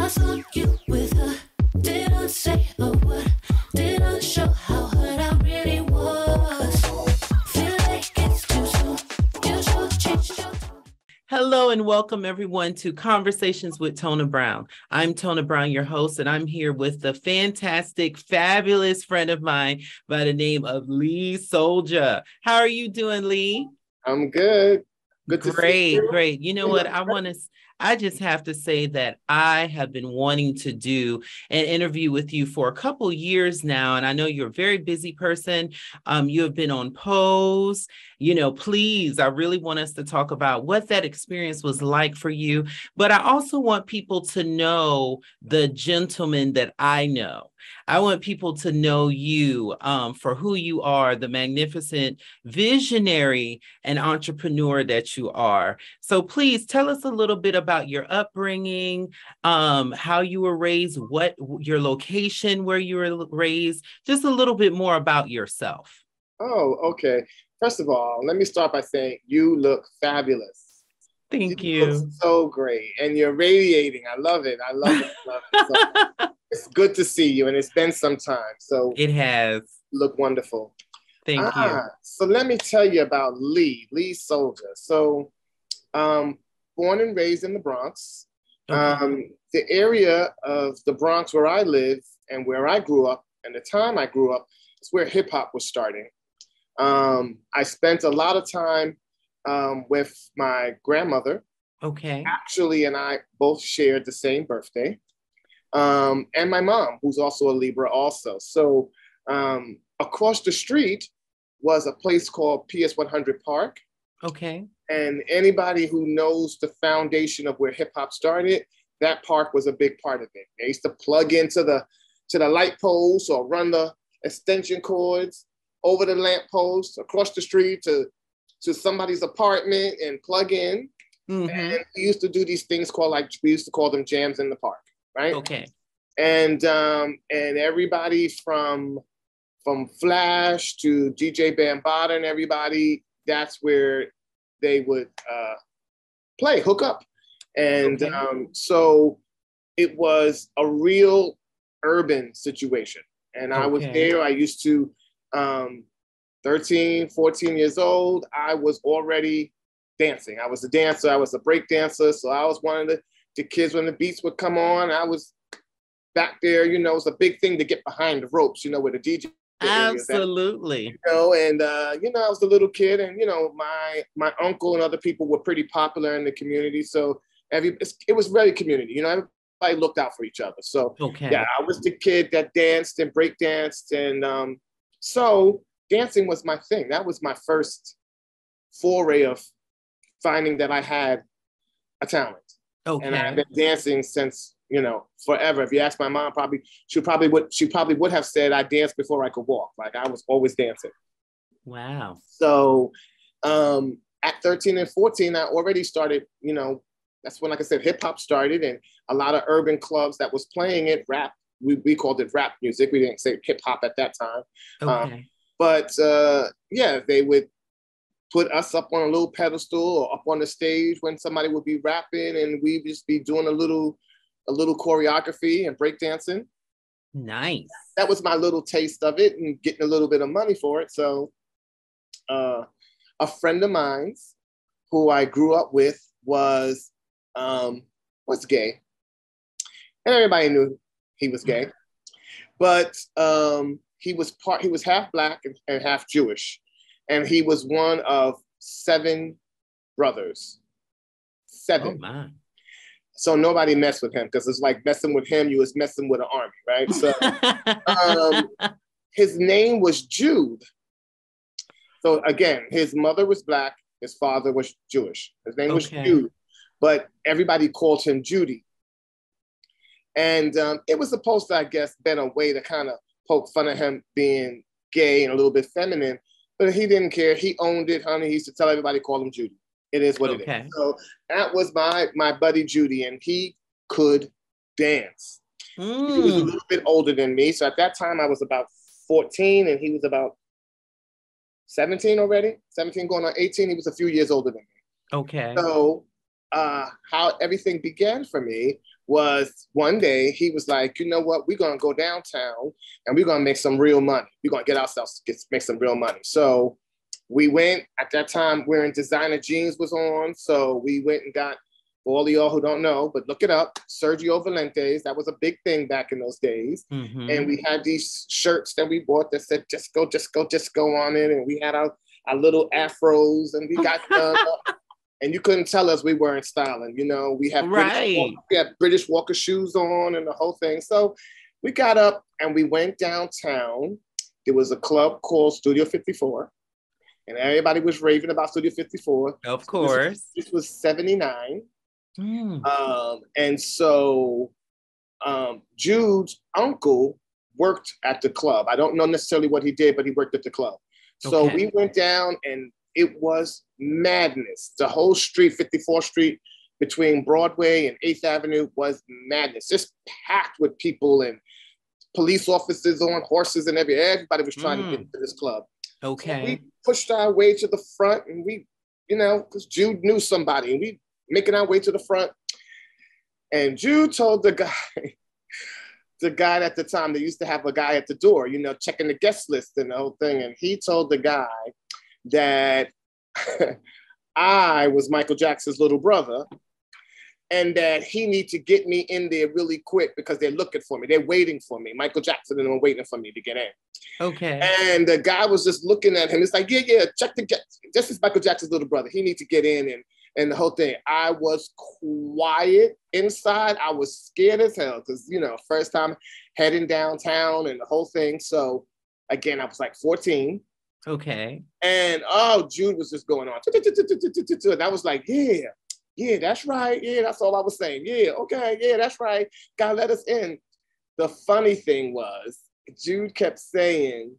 I saw you with her. Didn't say a word. Didn't show how hurt I really was. Feel like it's too soon. You should change your tone. Hello and welcome everyone to Conversations with Tona Brown. I'm Tona Brown, your host, and I'm here with the fantastic, fabulous friend of mine by the name of Lee Soulja. How are you doing, Lee? I'm good. Good to see you. Great. You know what? I just have to say that I have been wanting to do an interview with you for a couple years now. And I know you're a very busy person. You have been on Pose. Please, I really want us to talk about what that experience was like for you. But I also want people to know the gentleman that I know. I want people to know you for who you are, the magnificent visionary and entrepreneur that you are. So please tell us a little bit about your upbringing, how you were raised, what your location where you were raised, just a little bit more about yourself. Oh, okay. First of all, let me start by saying you look fabulous. Thank You you. look so great, and you're radiating. I love it. I love it. I love it. So, it's good to see you, and it's been some time. So it has. You look wonderful. Thank you. So let me tell you about Lee Soulja. So, born and raised in the Bronx. Okay. The area of the Bronx where I live and where I grew up, and the time I grew up, is where hip hop was starting. I spent a lot of time with my grandmother. Okay. Actually, and I both shared the same birthday. And my mom, who's also a Libra also. So across the street was a place called PS 100 Park. Okay. And anybody who knows the foundation of where hip hop started, that park was a big part of it. They used to plug into the light poles or run the extension cords over the lamp post across the street to somebody's apartment and plug in. Mm-hmm. And we used to do these things we used to call them jams in the park, right? Okay. And everybody from Flash to DJ Bambaataa and everybody, that's where they would play, hook up. And so it was a real urban situation. And I was there. I used to, 13, 14 years old, I was already dancing. I was a dancer. I was a break dancer. So I was one of the kids when the beats would come on. I was back there, it was a big thing to get behind the ropes, where the DJ. Absolutely. And I was a little kid, and my uncle and other people were pretty popular in the community. So it was very community. Everybody looked out for each other. So yeah, I was the kid that danced and break danced, and so dancing was my thing. That was my first foray of finding that I had a talent. Okay. And I've been dancing since, forever. If you ask my mom, she probably would have said I danced before I could walk. Like I was always dancing. Wow. So at 13 and 14, I already started, that's when, like I said, hip hop started, and a lot of urban clubs that was playing it, rap. We called it rap music. We didn't say hip hop at that time. Okay. But they would put us up on a little pedestal or up on the stage when somebody would be rapping, and we'd just be doing a little choreography and breakdancing. Nice. That was my little taste of it and getting a little bit of money for it. So a friend of mine who I grew up with was gay. And everybody knew he was gay. But he was half Black and half Jewish. And he was one of 7 brothers. 7. Oh, my. So nobody messed with him, because it's like messing with him, you was messing with an army, right? So his name was Jude. So again, his mother was Black, his father was Jewish. His name was Jude, but everybody called him Judy. And it was supposed to, I guess, been a way to kind of poke fun of him being gay and a little bit feminine, but he didn't care. He owned it, honey. He used to tell everybody, call him Judy. It is what it is. So that was my buddy Judy, and he could dance. He was a little bit older than me. So at that time, I was about 14, and he was about 17 already. 17 going on 18. He was a few years older than me. Okay. So how everything began for me was one day he was like, you know what, we're gonna go downtown and we're gonna make some real money. We're gonna get ourselves make some real money. So we went, at that time wearing designer jeans was on. So we went and got, for all of y'all who don't know, but look it up, Sergio Valentes. That was a big thing back in those days. Mm-hmm. And we had these shirts that we bought that said, just go on it. And we had our little afros and we got and you couldn't tell us we weren't styling. You know, we had British Walker shoes on and the whole thing. So we got up and we went downtown. There was a club called Studio 54, and everybody was raving about Studio 54. Of course. This was 79. And so Jude's uncle worked at the club. I don't know necessarily what he did, but he worked at the club. So we went down and it was madness. The whole street, 54th Street, between Broadway and 8th Avenue was madness. Just packed with people and police officers on horses and everybody was trying to get into this club. Okay. So we pushed our way to the front and we, you know, because Jude knew somebody and we making our way to the front. And Jude told the guy at the time, they used to have a guy at the door, you know, checking the guest list and the whole thing. And he told the guy that I was Michael Jackson's little brother and that he need to get me in there really quick because they're looking for me. They're waiting for me. Michael Jackson and them waiting for me to get in. Okay. And the guy was just looking at him. It's like, yeah, check the guest. This is Michael Jackson's little brother. He needs to get in and the whole thing. I was quiet inside. I was scared as hell because, you know, first time heading downtown and the whole thing. So again, I was like 14. Okay. And Jude was just going on. And I was like, yeah, that's right. Yeah, that's all I was saying. Yeah, okay, yeah, that's right. God let us in. The funny thing was, Jude kept saying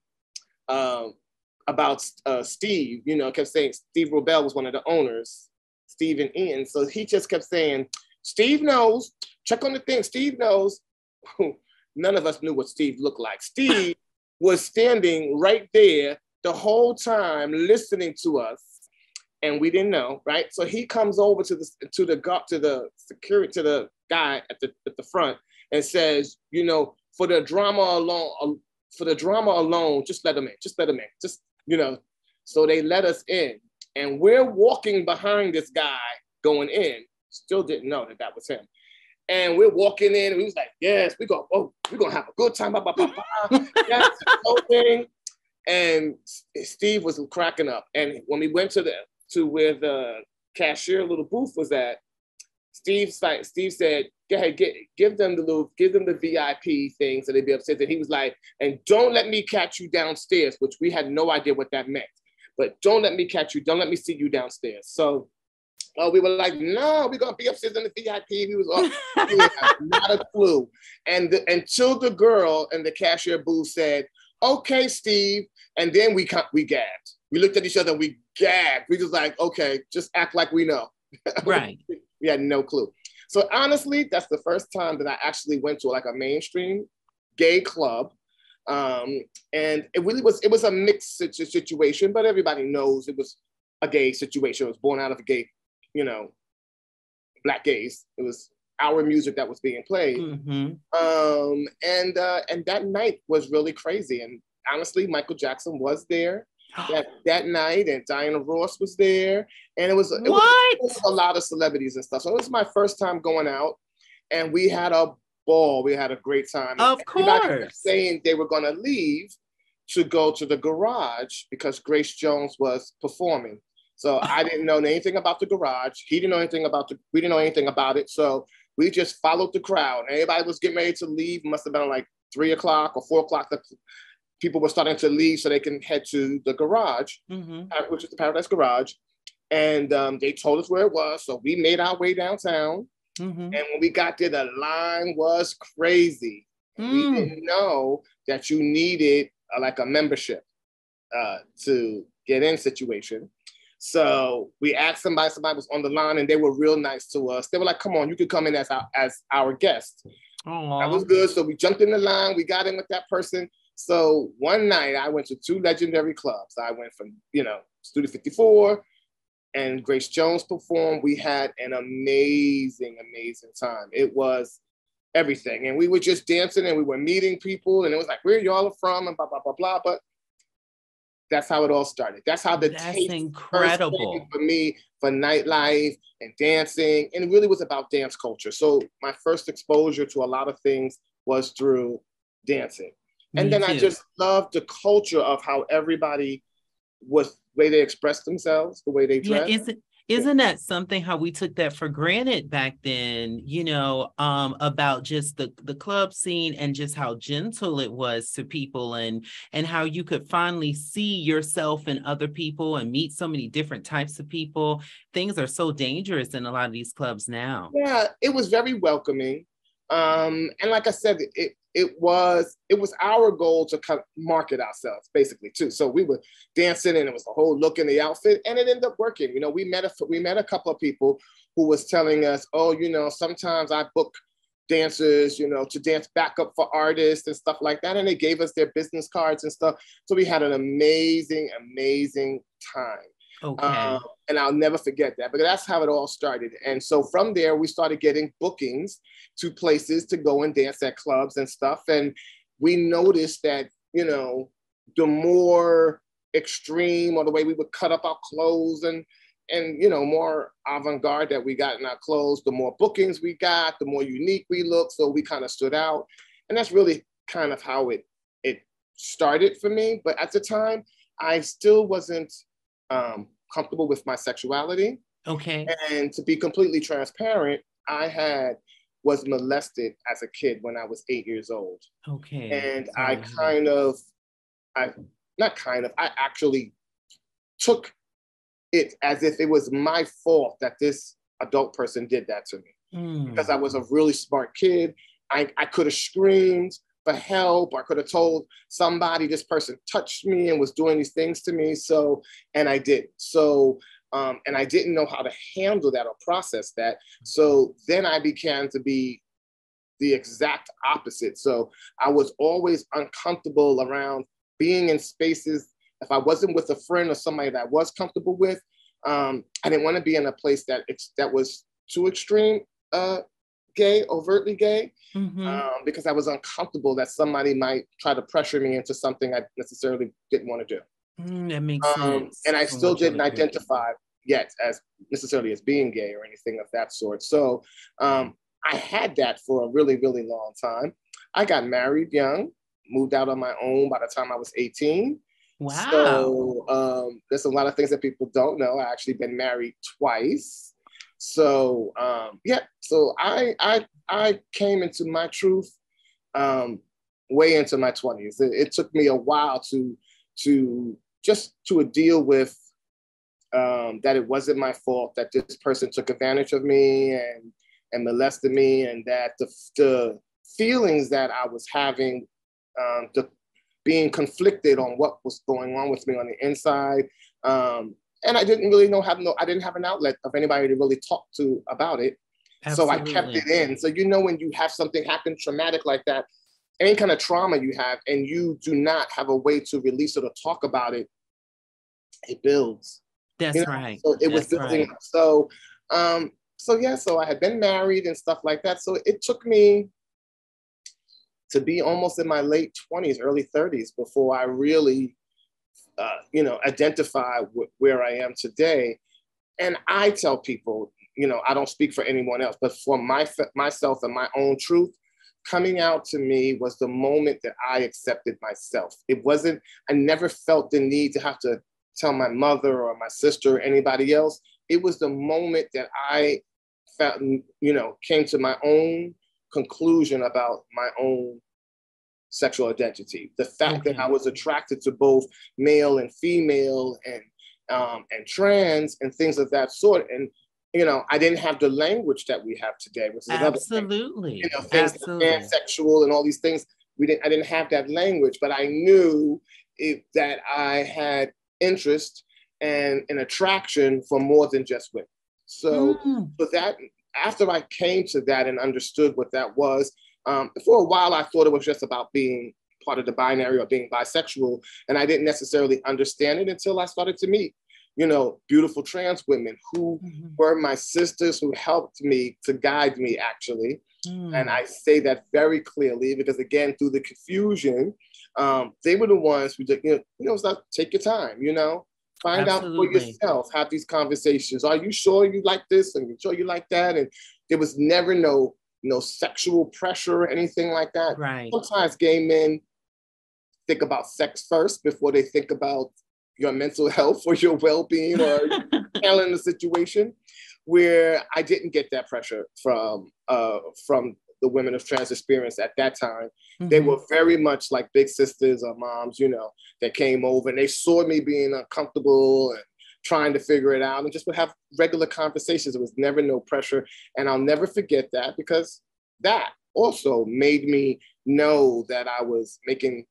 about Steve, you know, kept saying Steve Robel was one of the owners, Steve and Ian. So he just kept saying, Steve knows, check on the thing, Steve knows. None of us knew what Steve looked like. Steve was standing right there the whole time listening to us, and we didn't know, right? So he comes over to the guy at the front and says, you know, for the drama alone, just let him in, just, you know. So they let us in, and we're walking behind this guy going in. Still didn't know that was him. And we're walking in, and we was like, yes, we're gonna have a good time, yes, whole thing. And Steve was cracking up. And when we went to where the cashier little booth was at, Steve said, go ahead, give them the VIP thing so they'd be upset. And he was like, and don't let me catch you downstairs, which we had no idea what that meant. But don't let me catch you, don't let me see you downstairs. So we were like, no, we're gonna be upstairs in the VIP. He was not a clue. And until the girl in the cashier booth said, okay, Steve. And then we gagged. We looked at each other and we gagged. We just like, okay, just act like we know. Right. We had no clue. So honestly, that's the first time that I actually went to like a mainstream gay club. And it was a mixed situation, but everybody knows it was a gay situation. It was born out of a gay, you know, Black gays. It was our music that was being played. Mm-hmm. And that night was really crazy. And honestly, Michael Jackson was there that night, and Diana Ross was there. And it was a lot of celebrities and stuff. So it was my first time going out, and we had a ball. We had a great time. Of course. Saying they were going to leave to go to the garage because Grace Jones was performing. So I didn't know anything about the garage. He didn't know anything we didn't know anything about it. So we just followed the crowd. Everybody was getting ready to leave. It must have been like 3 o'clock or 4 o'clock. People were starting to leave so they can head to the garage, which is the Paradise Garage. And they told us where it was. So we made our way downtown. Mm-hmm. And when we got there, the line was crazy. We didn't know that you needed like a membership to get in situation. So we asked somebody was on the line, and they were real nice to us. They were like, come on, you could come in as our guest. Aww. That was good. So we jumped in the line. We got in with that person. So one night I went to 2 legendary clubs. I went from, you know, Studio 54 and Grace Jones performed. We had an amazing, amazing time. It was everything. And we were just dancing and we were meeting people and it was like, where y'all from and blah, blah, blah, blah. But that's how it all started. That's how the taste first came for me for nightlife and dancing. And it really was about dance culture. So my first exposure to a lot of things was through dancing. And then I just loved the culture of how everybody was, the way they expressed themselves, the way they dressed. Yeah, isn't that something how we took that for granted back then, you know, about just the club scene and just how gentle it was to people and how you could finally see yourself in other people and meet so many different types of people. Things are so dangerous in a lot of these clubs now. Yeah, it was very welcoming. And like I said, it was our goal to kind of market ourselves basically too. So we were dancing and it was the whole look in the outfit and it ended up working. You know, we met a couple of people who was telling us, oh, you know, sometimes I book dancers, you know, to dance backup for artists and stuff like that. And they gave us their business cards and stuff. So we had an amazing, amazing time. Okay. And I'll never forget that, but that's how it all started. And so from there, we started getting bookings to places to go and dance at clubs and stuff. And we noticed that, you know, the more extreme or the way we would cut up our clothes and you know, more avant-garde that we got in our clothes, the more bookings we got, the more unique we looked. So we kind of stood out. And that's really kind of how it started for me. But at the time, I still wasn't comfortable with my sexuality. Okay. And to be completely transparent, I was molested as a kid when I was 8 years old. Okay. And I actually took it as if it was my fault that this adult person did that to me. Because I was a really smart kid. I could have screamed for help. I could have told somebody this person touched me and was doing these things to me. So, and I didn't. So, and I didn't know how to handle that or process that. So then I began to be the exact opposite. So I was always uncomfortable around being in spaces. If I wasn't with a friend or somebody that I was comfortable with, I didn't want to be in a place that was too extreme, gay, overtly gay, because I was uncomfortable that somebody might try to pressure me into something I necessarily didn't want to do. That makes sense. And I still didn't identify yet as necessarily as being gay or anything of that sort. So I had that for a really, really long time. I got married young, moved out on my own by the time I was 18. Wow. So there's a lot of things that people don't know. I actually been married twice. So yeah, so I came into my truth way into my 20s. It took me a while to deal with that it wasn't my fault, that this person took advantage of me and molested me, and that the feelings that I was having, being conflicted on what was going on with me on the inside. And I didn't really know I didn't have an outlet of anybody to really talk to about it. Absolutely. So I kept it in. So, you know, when you have something happen traumatic like that, any kind of trauma you have, and you do not have a way to release it or talk about it, it builds. That's you know? Right. So it was building up. So, so I had been married and stuff like that. So it took me to be almost in my late 20s, early 30s before I really, identify where I am today. And I tell people, you know, I don't speak for anyone else, but for myself and my own truth, coming out to me was the moment that I accepted myself. I never felt the need to have to tell my mother or my sister or anybody else. It was the moment that I felt, came to my own conclusion about my own sexual identity. The fact that I was attracted to both male and female and trans and things of that sort. And, I didn't have the language that we have today, which is another Absolutely. thing. Things like pansexual and all these things. I didn't have that language, but I knew that I had interest and an attraction for more than just women. So that after I came to that and understood what that was, for a while, I thought it was just about being part of the binary or being bisexual. And I didn't necessarily understand it until I started to meet beautiful trans women who were my sisters, who helped me to guide me, actually. And I say that very clearly because, again, through the confusion, they were the ones who did, take your time, find Absolutely. out for yourself, have these conversations. Are you sure you like this? And you sure you like that? And there was never no sexual pressure or anything like that. Right. Sometimes gay men think about sex first before they think about your mental health or your well-being or handling the situation, where I didn't get that pressure from the women of trans experience at that time. They were very much like big sisters or moms, that came over and they saw me being uncomfortable and trying to figure it out and just would have regular conversations. It was never no pressure. And I'll never forget that, because that also made me know that I was making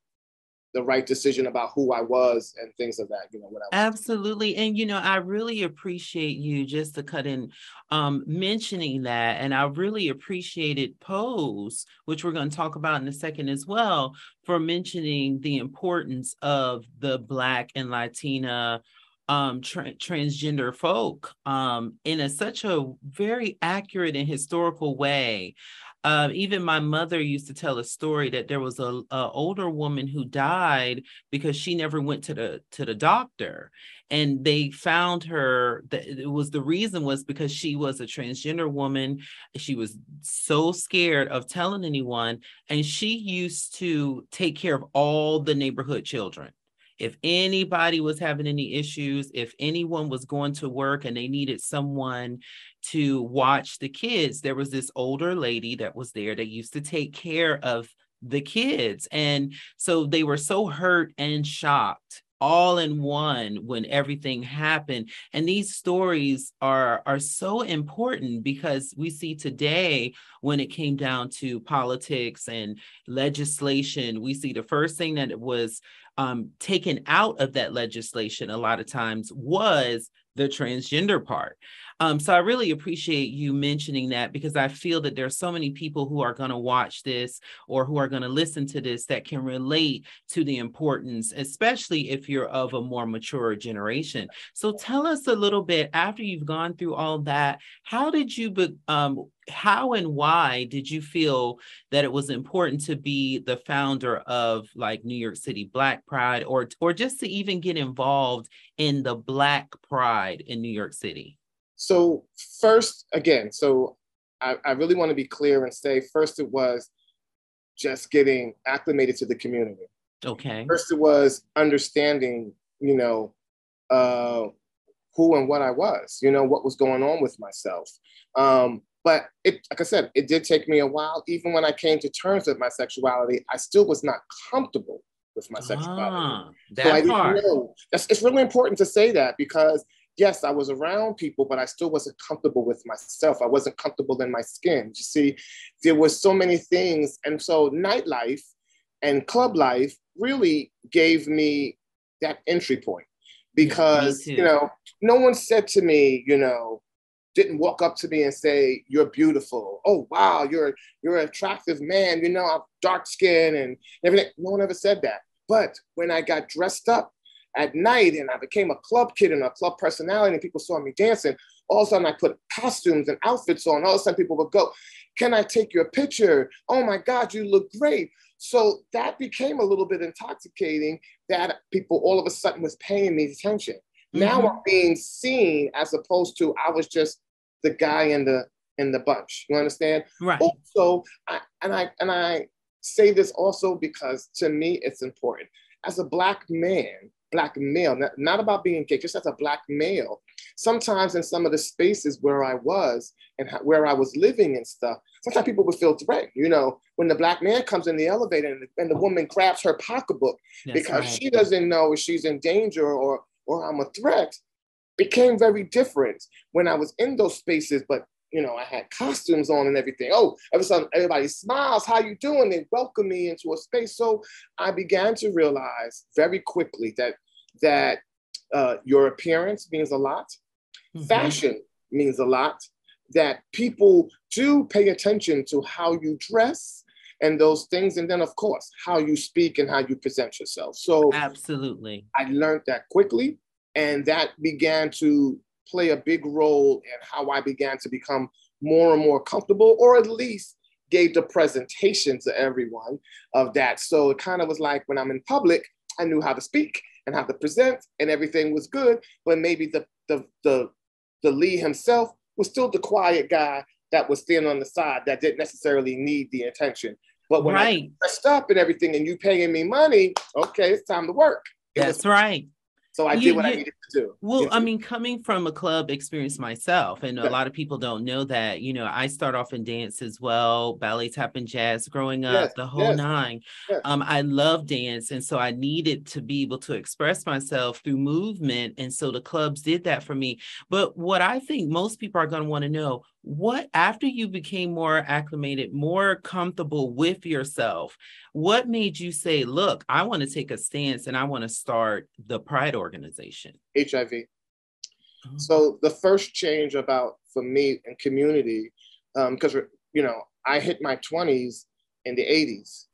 the right decision about who I was and things of that, what I was. Absolutely. And, I really appreciate you, just to cut in, mentioning that. And I really appreciated Pose, which we're going to talk about in a second as well, for mentioning the importance of the Black and Latina transgender folk in such a very accurate and historical way. Even my mother used to tell a story that there was a older woman who died because she never went to the doctor, and they found her. The reason was because she was a transgender woman. She was so scared of telling anyone, and she used to take care of all the neighborhood children. If anybody was having any issues, if anyone was going to work and they needed someone to watch the kids, there was this older lady that was there that used to take care of the kids. And so they were so hurt and shocked all in one when everything happened. And these stories are so important, because we see today, when it came down to politics and legislation, we see the first thing that was taken out of that legislation a lot of times was the transgender part. So I really appreciate you mentioning that, because I feel that there's so many people who are going to watch this or who are going to listen to this that can relate to the importance, especially if you're of a more mature generation. So tell us a little bit, after you've gone through all that, how and why did you feel that it was important to be the founder of like New York City Black Pride, or just to even get involved in the Black Pride in New York City? So first, again, I really want to be clear and say, first it was just getting acclimated to the community. Okay. First it was understanding, who and what I was, what was going on with myself. But like I said, it did take me a while. Even when I came to terms with my sexuality, I still was not comfortable with my sexuality. So I didn't know. It's really important to say that, because yes, I was around people, but I still wasn't comfortable with myself. I wasn't comfortable in my skin. You see, there were so many things. And so nightlife and club life really gave me that entry point, because, no one said to me, didn't walk up to me and say, "You're beautiful. Oh, wow, you're an attractive man. I'm dark skin and everything." No one ever said that. But when I got dressed up at night and I became a club kid and a club personality and people saw me dancing, all of a sudden I put costumes and outfits on. All of a sudden people would go, "Can I take your picture? Oh my God, you look great." So that became a little bit intoxicating, that people all of a sudden was paying me attention. Now I'm being seen, as opposed to I was just the guy in the bunch. You understand? Right. Also, I say this also because to me it's important. As a Black male, not about being gay, just as a Black male, sometimes in some of the spaces where I was and where I was living and stuff, sometimes people would feel threatened. When the Black man comes in the elevator and the woman grabs her pocketbook because she doesn't know if she's in danger or I'm a threat, became very different when I was in those spaces. But I had costumes on and everything. Oh, every sudden everybody smiles. "How you doing?" They welcome me into a space. So I began to realize very quickly that your appearance means a lot. Fashion means a lot. That people do pay attention to how you dress and those things. And then, of course, how you speak and how you present yourself. So absolutely, I learned that quickly. And that began to play a big role in how I began to become more and more comfortable, or at least gave the presentation to everyone of that. So it kind of was like when I'm in public, I knew how to speak and how to present, and everything was good. But maybe the Lee himself was still the quiet guy that was standing on the side that didn't necessarily need the attention. But when I dressed up and everything, and you paying me money, okay, it's time to work. That's right. So I did what I needed to do. Well, I mean, coming from a club experience myself, and a lot of people don't know that, I start off in dance as well, ballet, tap, and jazz growing up, the whole nine. I love dance. And so I needed to be able to express myself through movement. And so the clubs did that for me. But what I think most people are going to want to know, what, after you became more acclimated, more comfortable with yourself, what made you say, look, I want to take a stance and I want to start the Pride organization? HIV. So the first change for me and community, because, I hit my 20s in the 80s.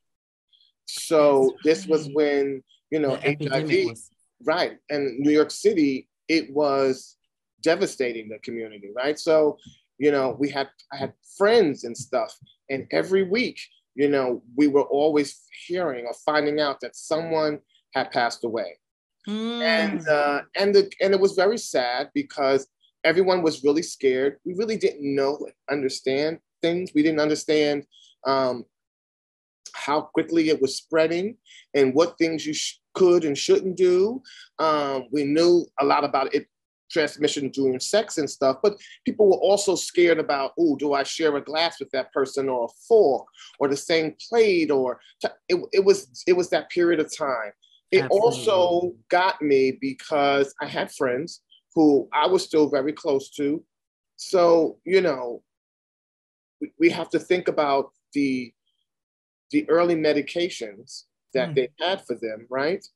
So this was when, HIV, right. And New York City, it was devastating the community, right? So, I had friends and stuff, and every week, we were always hearing or finding out that someone had passed away. And it was very sad because everyone was really scared. We really didn't know and understand things. We didn't understand how quickly it was spreading and what things you could and shouldn't do. We knew a lot about it, transmission during sex and stuff, but people were also scared about, do I share a glass with that person, or a fork, or the same plate, or it was that period of time. It also got me because I had friends who I was still very close to. So, we have to think about the early medications that they had for them, right?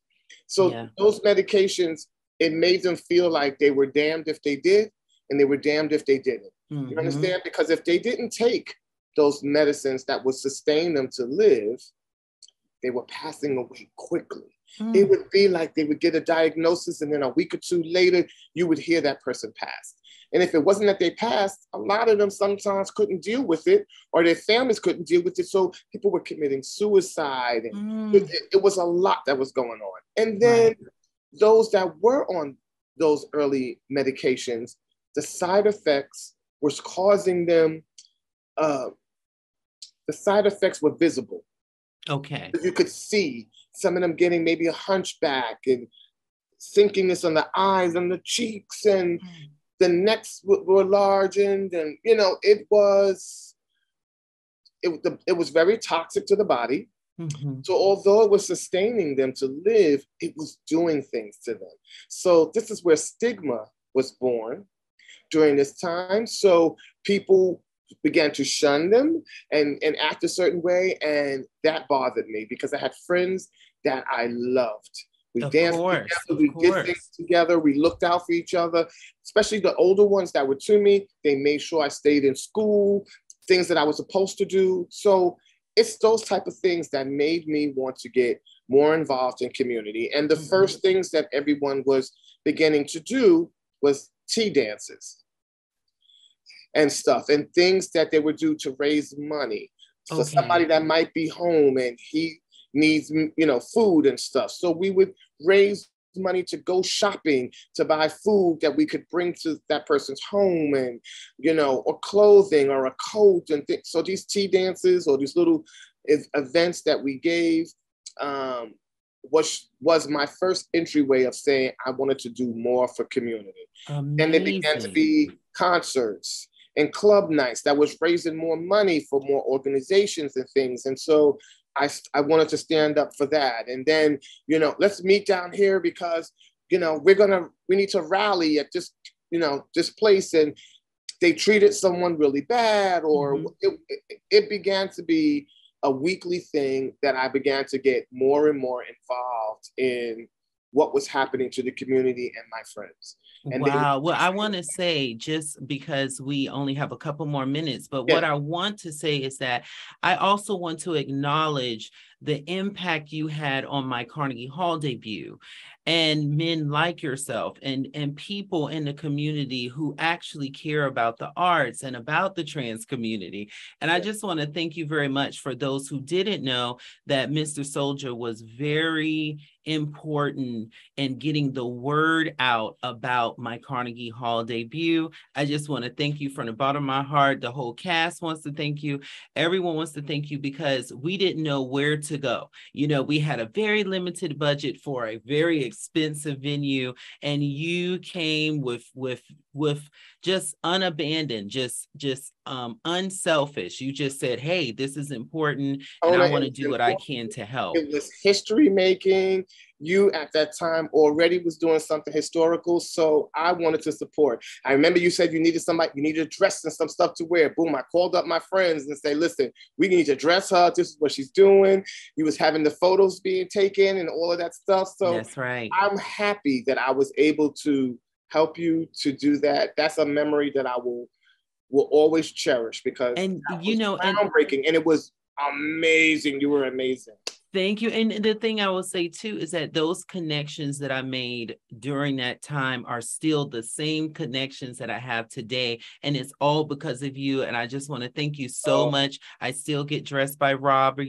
So those medications, it made them feel like they were damned if they did, and they were damned if they didn't. You understand? Because if they didn't take those medicines that would sustain them to live, they were passing away quickly. It would be like they would get a diagnosis, and then a week or two later, you would hear that person passed. And if it wasn't that they passed, a lot of them sometimes couldn't deal with it, or their families couldn't deal with it. So people were committing suicide, and it was a lot that was going on. And then those that were on those early medications, the side effects was causing them, the side effects were visible. Okay. You could see some of them getting maybe a hunchback and sinkiness on the eyes and the cheeks, and the necks were largened, and it was very toxic to the body. So although it was sustaining them to live, it was doing things to them. So this is where stigma was born during this time. So people began to shun them and act a certain way. And that bothered me because I had friends that I loved. We danced together, we did things together, we looked out for each other, especially the older ones that were to me. They made sure I stayed in school, things that I was supposed to do. So it's those type of things that made me want to get more involved in community. And the first things that everyone was beginning to do was tea dances and stuff, and things that they would do to raise money for somebody that might be home and he needs, food and stuff. So we would raise money to go shopping, to buy food that we could bring to that person's home, and, or clothing or a coat and things. So these tea dances or these little events that we gave was my first entryway of saying I wanted to do more for community. Amazing. And there began to be concerts and club nights that was raising more money for more organizations and things. And so I wanted to stand up for that. And then, let's meet down here because, we need to rally at this, this place. And they treated someone really bad, or it began to be a weekly thing that I began to get more and more involved in what was happening to the community and my friends. And wow. Well, I want to say, just because we only have a couple more minutes, but what I want to say is that I also want to acknowledge the impact you had on my Carnegie Hall debut, and men like yourself and people in the community who actually care about the arts and about the trans community. And I just want to thank you very much for those who didn't know that Mr. Soulja was very important in getting the word out about my Carnegie Hall debut. I just want to thank you from the bottom of my heart. The whole cast wants to thank you. Everyone wants to thank you, because we didn't know where to go. You know, we had a very limited budget for a very expensive venue, and you came with just unabandoned, just unselfish. You just said, hey, this is important, and I want to do what I can to help. It was history making. You at that time already was doing something historical, so I wanted to support. I remember you said you needed somebody, you needed a dress and some stuff to wear. Boom, I called up my friends and say, listen, we need to dress her. This is what she's doing. He was having the photos being taken and all of that stuff. So that's right. I'm happy that I was able to help you to do that. That's a memory that I will always cherish, because you know, groundbreaking, and it was amazing. You were amazing. Thank you. And the thing I will say too is that those connections that I made during that time are still the same connections that I have today. And it's all because of you. And I just want to thank you so much. I still get dressed by Robert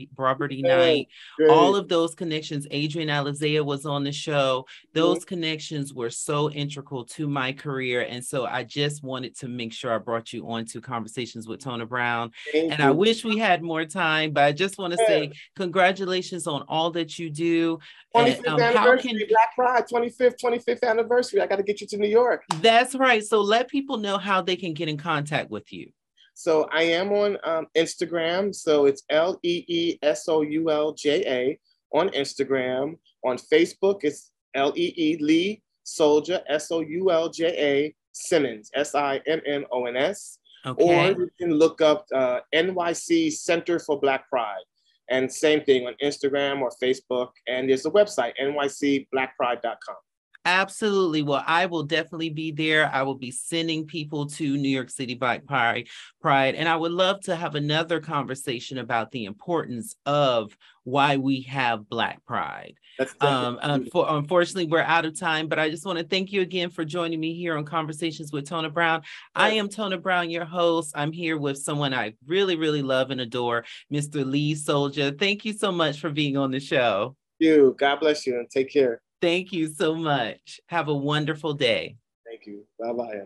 E. Knight. All of those connections. Adrian Alizea was on the show. Those connections were so integral to my career. And so I just wanted to make sure I brought you on to Conversations with Tona Brown. And I wish we had more time, but I just want to say congratulations on all that you do. 25th anniversary, Black Pride, 25th anniversary. I got to get you to New York. That's right. So let people know how they can get in contact with you. So I am on Instagram. So it's LeeSoulja on Instagram. On Facebook, it's Lee Soulja, Soulja Simmons, Simmons. Okay. Or you can look up NYC Center for Black Pride. And same thing on Instagram or Facebook. And there's a website, nycblackpride.com. Absolutely. Well, I will definitely be there. I will be sending people to New York City Black Pride. And I would love to have another conversation about the importance of why we have Black Pride. Unfortunately, we're out of time, but I just want to thank you again for joining me here on Conversations with Tona Brown. I am Tona Brown, your host. I'm here with someone I really, really love and adore, Mr. Lee Soulja. Thank you so much for being on the show. Thank you. God bless you and take care. Thank you so much. Have a wonderful day. Thank you. Bye-bye,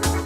honey.